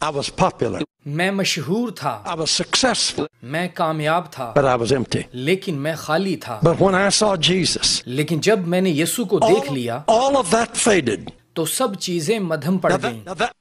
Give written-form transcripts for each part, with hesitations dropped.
I was popular. मैं मशहूर था, I was successful. मैं कामयाब था, But I was empty. लेकिन मैं खाली था। But when I saw Jesus, लेकिन जब मैंने यीशु को देख लिया all of that faded. तो सब चीजें मध्यम पड़ गईं। Now that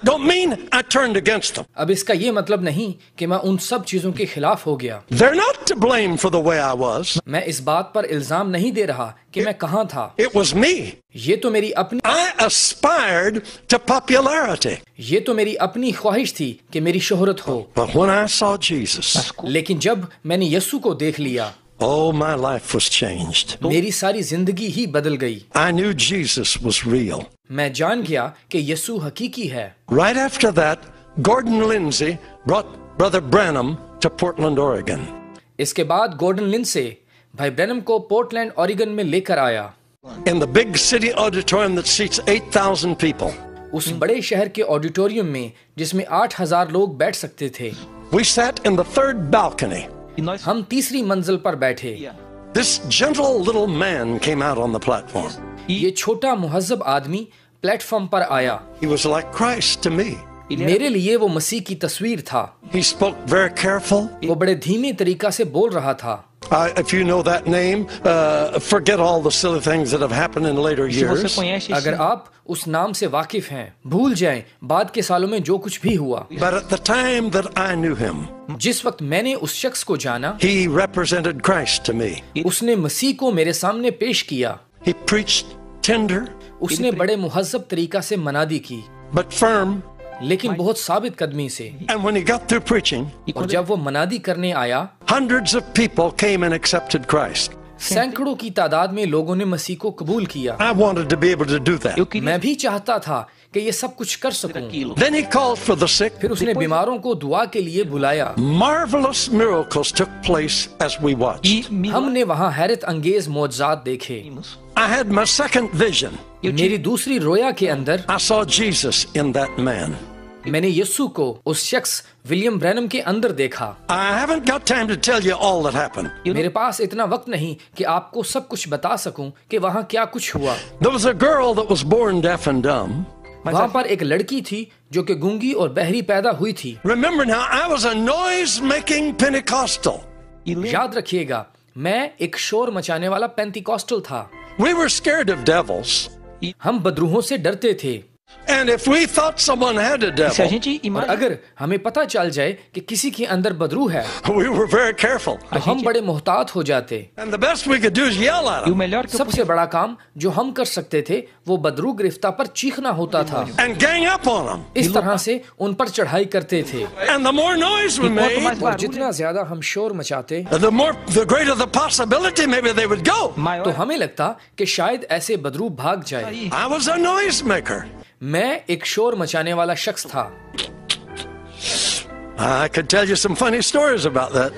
don't mean I turned against them. अब इसका ये मतलब नहीं कि मैं उन सब चीजों के खिलाफ हो गया। They're not to blame for the way I was. मैं इस बात पर इल्जाम नहीं दे रहा कि मैं कहाँ था। It was me. ये तो मेरी अपनी I aspired to popularity. ये तो मेरी अपनी ख्वाहिश थी कि मेरी शोहरत हो। But when I saw Jesus, लेकिन जब मैंने यीशु को देख लिया, oh, my life was changed. मेरी सारी जिंदगी ही बदल गई। I knew Jesus was real. मैं जान गया कि यीशु हकीकी है। Right after that, Gordon Lindsay brought Brother Branham to Portland, Oregon. इसके बाद गॉर्डन लिंडसे भाई ब्रैनम को पोर्टलैंड ओरेगन में लेकर आया। In the big city auditorium that seats 8,000 people. उस बड़े शहर के ऑडिटोरियम में जिसमें 8,000 लोग बैठ सकते थे। We sat in the third balcony. हम तीसरी मंजिल पर बैठे। This gentle little man came out on the platform. ये छोटा मुहज्जब आदमी प्लेटफॉर्म पर आया। He was like Christ to me. मेरे लिए वो मसीह की तस्वीर था। He spoke very careful. वो बड़े धीमे तरीका से बोल रहा था। If you know that name, forget all the silly things that have happened in later years. अगर आप उस नाम से वाकिफ हैं, भूल जाएं बाद के सालों में जो कुछ भी हुआ। But at the time that I knew him, जिस वक्त मैंने उस शख्स को जाना, he represented Christ to me. उसने मसीह को मेरे सामने पेश किया। He preached tender, उसने बड़े मुहज्जब तरीका से मनादी की, but firm. लेकिन बहुत साबित कदमी से। And when he got through preaching, और जब वो मनादी करने आया, hundreds of people came and accepted Christ. सैकड़ों की तादाद में लोगों ने मसीह को कबूल किया। I wanted to be able to do that. मैं भी चाहता था कि ये सब कुछ कर सकूं। Then he called for the sick. फिर उसने बीमारों को दुआ के लिए बुलाया। Marvelous miracles took place as we watched. हमने वहाँ हैरत अंगेज मौजज़ात देखे। I had my second vision. मेरी दूसरी रोया के अंदर I saw Jesus in that man. मैंने यीशु को उस शख्स विलियम ब्रैनम के अंदर देखा। I haven't got time to tell you all that happened. मेरे पास इतना वक्त नहीं कि आपको सब कुछ बता सकूं कि वहाँ क्या कुछ हुआ। There was a girl that was born deaf and dumb. वहाँ पर एक लड़की थी जो कि गूंगी और बहरी पैदा हुई थी। Remember now, I was a noise-making Pentecostal. याद रखिएगा, मैं एक शोर मचाने वाला पेंटिकॉस्टल था। We were scared of devils. हम बदरूहों से डरते थे। And if we thought someone had a devil, और अगर हमें पता चल जाए कि किसी के अंदर बदरू है, we were very careful. तो हम बड़े मोहतात हो जाते। And the best we could do is yell at him सबसे बड़ा काम जो हम कर सकते थे वो बदरू गिरफ्तार पर चीखना होता था। and gang up on them. इस तरह से उन पर चढ़ाई करते थे। And the more noise we made, और जितना ज्यादा हम शोर मचाते, the greater the possibility maybe they would go. तो हमें लगता कि शायद ऐसे बदरू भाग जाए। I was a noise maker. मैं एक शोर मचाने वाला शख्स था। I could tell you some funny stories about that.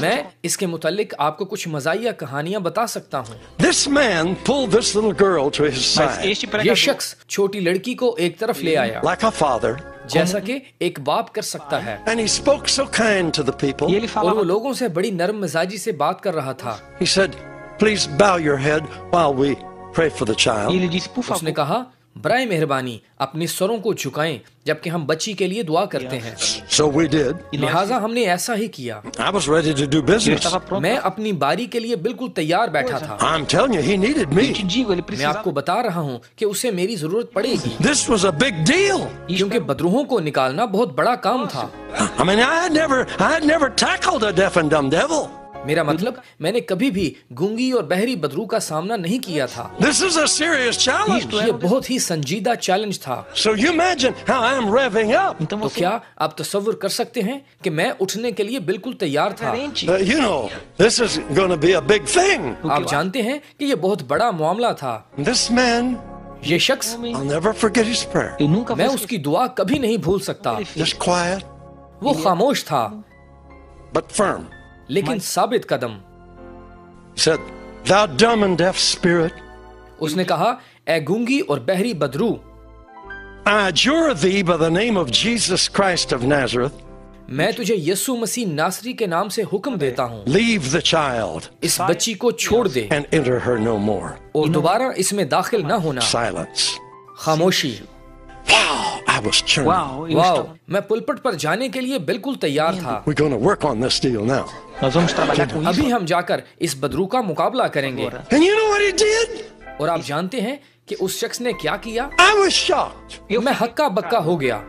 मैं इसके मुतालिक आपको कुछ मज़ाहिया कहानियां बता सकता हूँ। This man pulled this little girl to his side ये शख्स छोटी लड़की को एक तरफ ले आया, like a father, जैसा कि एक बाप कर सकता है। and he spoke so kind to the people. और वो लोगों से बड़ी नरम मिजाजी से बात कर रहा था। He said, "Please bow your head while we pray for the child." उसने कहा, बराए मेहरबानी अपने सरों को झुकाएं जबकि हम बच्ची के लिए दुआ करते हैं। So we did. लिहाजा हमने ऐसा ही किया। I was ready to do business. मैं अपनी बारी के लिए बिल्कुल तैयार बैठा था। I'm telling you, he needed me. मैं आपको बता रहा हूँ कि उसे मेरी जरूरत पड़ेगी। This was a big deal. क्योंकि बदरूहों को निकालना बहुत बड़ा काम था। I mean, I had never tackled a deaf and dumb devil. मेरा मतलब मैंने कभी भी गूंगी और बहरी बदरू का सामना नहीं किया था। This is a serious challenge. ये बहुत ही संजीदा चैलेंज था। So you imagine how I'm revving up. तो क्या आप तसव्वुर कर सकते हैं कि मैं उठने के लिए बिल्कुल तैयार था। You know, this is going to be a big thing. आप जानते हैं कि ये बहुत बड़ा मामला था। This man, ये शख्स, I'll never forget his prayer. मैं उसकी दुआ कभी नहीं भूल सकता। Just quiet, वो खामोश था but firm. लेकिन साबित कदम। He said, "Thou dumb and deaf spirit, उसने कहा, ए गूंगी और बहरी Badru, I adjure thee by the name of Jesus Christ of Nazareth, मैं तुझे यीशु मसीह नासरी के नाम से हुक्म देता हूँ, leave the child इस बच्ची को छोड़ दे and enter her no more." और दोबारा इसमें दाखिल न होना। Silence. खामोशी। Wow, I was churning. Uau, eu वाह, estava... मैं पुलपट पर जाने के लिए बिल्कुल तैयार था। We're going to work on this deal now. Nós vamos trabalhar com अभी isso हम जाकर इस बदरू का मुकाबला करेंगे। agora. And you know what he did? और आप जानते हैं कि उस शख्स ने क्या किया? I was shocked. मैं हक्का बक्का हो गया।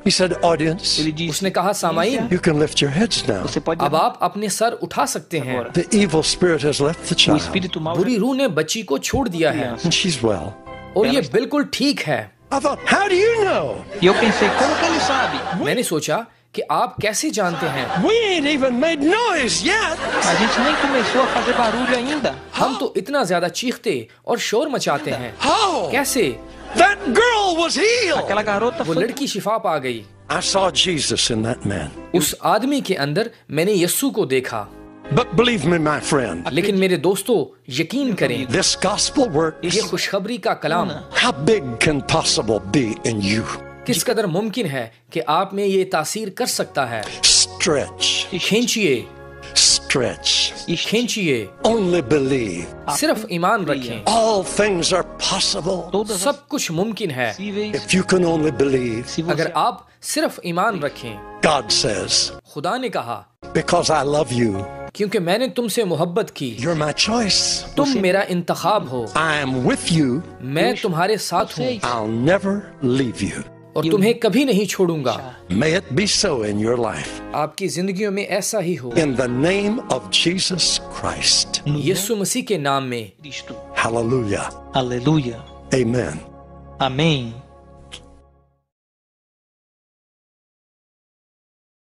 He said, audience, Ele disse: उसने कहा, सामाईन, you can lift your heads now. Você pode अब आप अपने सर उठा सकते हैं। agora. The evil spirit has left the O child. espírito mau बुरी रूह ने बच्ची को छोड़ दिया है And she's well. और ये बिल्कुल ठीक है। I thought, how do you know? E eu pensei, como que ele sabe? मैंने सोचा कि आप कैसे जानते हैं? We ain't even made noise yet. A gente nem começou a fazer barulho ainda. हम तो इतना ज्यादा चीखते और शोर मचाते हैं। How? कैसे? That girl was healed. Aquela garota वो foi... लड़की शिफा पा गई। I saw Jesus in that man. उस आदमी के अंदर मैंने यस्सु को देखा। But believe me, my friend, लेकिन मेरे दोस्तों, यकीन करें, this gospel work, ये खुशखबरी का कलाम how big can possible be in you? किस कदर मुमकिन है कि आप में ये तासीर कर सकता है। Stretch, खींचिए, stretch. खींचिए, Only believe. सिर्फ ईमान रखें। All things are possible Todas as सब कुछ मुमकिन है possíveis, if you can only believe. se você... अगर आप सिर्फ ईमान रखें। God says, खुदा ने कहा, because I love you, क्योंकि मैंने तुमसे मोहब्बत की, you're my choice. तुम मेरा इंतखाब हो, I am with you. मैं तुम्हारे साथ हूँ I'll never leave you. और तुम्हें कभी नहीं छोड़ूंगा। May it be so in your life. आपकी जिंदगियों में ऐसा ही हो। In the name of Jesus Christ. यीशु मसीह के नाम में। Cristo. Hallelujah. Aleluia. Amen. Amém.